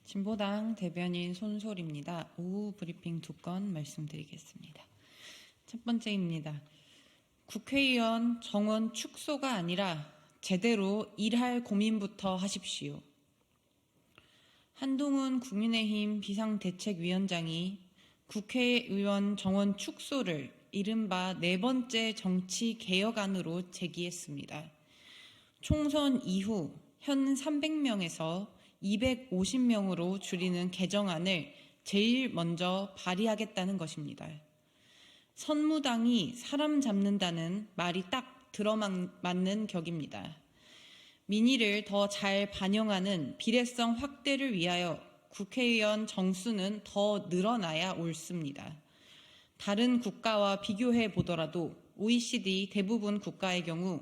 진보당 대변인 손솔입니다. 오후 브리핑 2건 말씀드리겠습니다. 첫 번째입니다. 국회의원 정원 축소가 아니라 제대로 일할 고민부터 하십시오. 한동훈 국민의힘 비상대책위원장이 국회의원 정원 축소를 이른바 네 번째 정치개혁안으로 제기했습니다. 총선 이후 현 300명에서 250명으로 줄이는 개정안을 제일 먼저 발의하겠다는 것입니다. 선무당이 사람 잡는다는 말이 딱 들어맞는 격입니다. 민의를 더 잘 반영하는 비례성 확대를 위하여 국회의원 정수는 더 늘어나야 옳습니다. 다른 국가와 비교해 보더라도 OECD 대부분 국가의 경우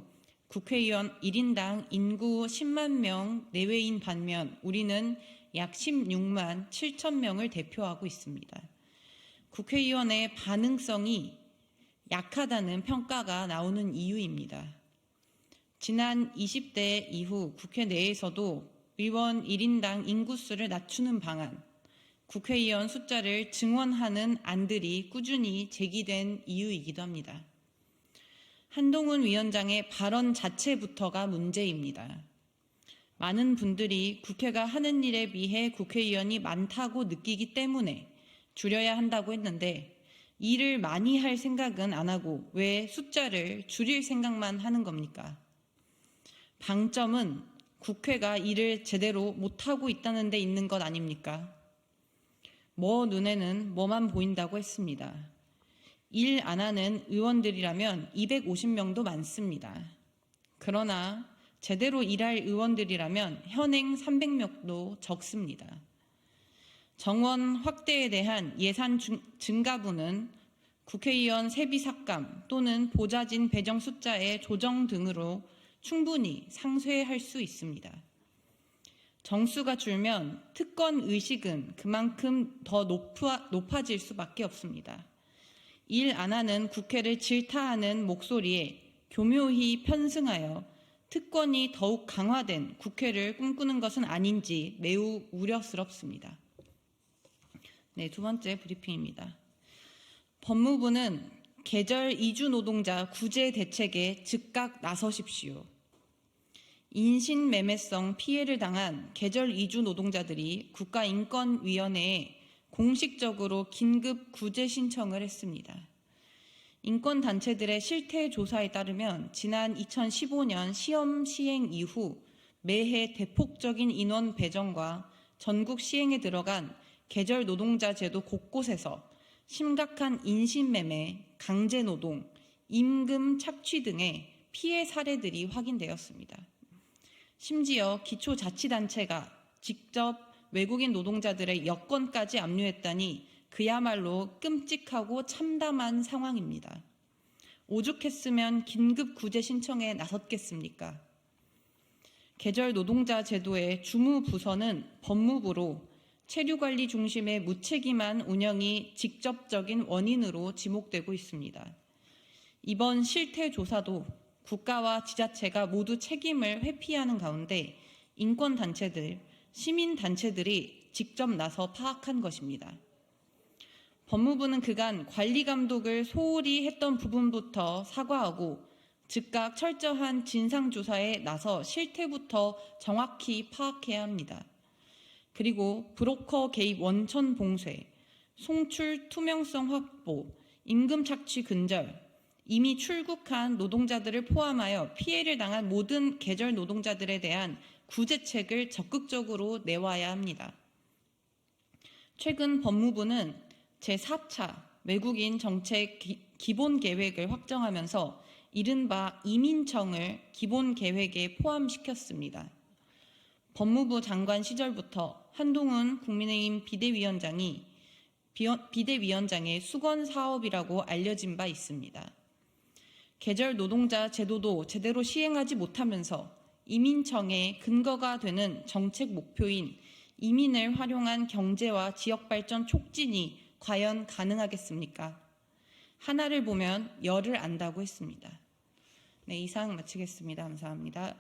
국회의원 1인당 인구 10만 명 내외인 반면 우리는 약 16만 7천 명을 대표하고 있습니다. 국회의원의 반응성이 약하다는 평가가 나오는 이유입니다. 지난 20대 이후 국회 내에서도 의원 1인당 인구수를 낮추는 방안, 국회의원 숫자를 증원하는 안들이 꾸준히 제기된 이유이기도 합니다. 한동훈 위원장의 발언 자체부터가 문제입니다. 많은 분들이 국회가 하는 일에 비해 국회의원이 많다고 느끼기 때문에 줄여야 한다고 했는데 일을 많이 할 생각은 안 하고 왜 숫자를 줄일 생각만 하는 겁니까? 방점은 국회가 일을 제대로 못하고 있다는 데 있는 것 아닙니까? 뭐 눈에는 뭐만 보인다고 했습니다. 일 안 하는 의원들이라면 250명도 많습니다. 그러나 제대로 일할 의원들이라면 현행 300명도 적습니다. 정원 확대에 대한 예산 증가분은 국회의원 세비 삭감 또는 보좌진 배정 숫자의 조정 등으로 충분히 상쇄할 수 있습니다. 정수가 줄면 특권 의식은 그만큼 더 높아질 수밖에 없습니다. 일 안 하는 국회를 질타하는 목소리에 교묘히 편승하여 특권이 더욱 강화된 국회를 꿈꾸는 것은 아닌지 매우 우려스럽습니다. 네, 두 번째 브리핑입니다. 법무부는 계절 이주 노동자 구제 대책에 즉각 나서십시오. 인신매매성 피해를 당한 계절 이주 노동자들이 국가인권위원회에 공식적으로 긴급 구제 신청을 했습니다. 인권단체들의 실태 조사에 따르면 지난 2015년 시험 시행 이후 매해 대폭적인 인원 배정과 전국 시행에 들어간 계절 노동자 제도 곳곳에서 심각한 인신매매, 강제노동, 임금 착취 등의 피해 사례들이 확인되었습니다. 심지어 기초자치단체가 직접 외국인 노동자들의 여권까지 압류했다니 그야말로 끔찍하고 참담한 상황입니다. 오죽했으면 긴급 구제 신청에 나섰겠습니까? 계절 노동자 제도의 주무 부서는 법무부로 체류관리 중심의 무책임한 운영이 직접적인 원인으로 지목되고 있습니다. 이번 실태조사도 국가와 지자체가 모두 책임을 회피하는 가운데 인권단체들, 시민단체들이 직접 나서 파악한 것입니다. 법무부는 그간 관리감독을 소홀히 했던 부분부터 사과하고 즉각 철저한 진상조사에 나서 실태부터 정확히 파악해야 합니다. 그리고 브로커 개입 원천 봉쇄, 송출 투명성 확보, 임금 착취 근절, 이미 출국한 노동자들을 포함하여 피해를 당한 모든 계절 노동자들에 대한 구제책을 적극적으로 내와야 합니다. 최근 법무부는 제4차 외국인 정책 기본 계획을 확정하면서 이른바 이민청을 기본 계획에 포함시켰습니다. 법무부 장관 시절부터 한동훈 국민의힘 비대위원장의 수건 사업이라고 알려진 바 있습니다. 계절 노동자 제도도 제대로 시행하지 못하면서 이민청의 근거가 되는 정책 목표인 이민을 활용한 경제와 지역발전 촉진이 과연 가능하겠습니까? 하나를 보면 열을 안다고 했습니다. 네, 이상 마치겠습니다. 감사합니다.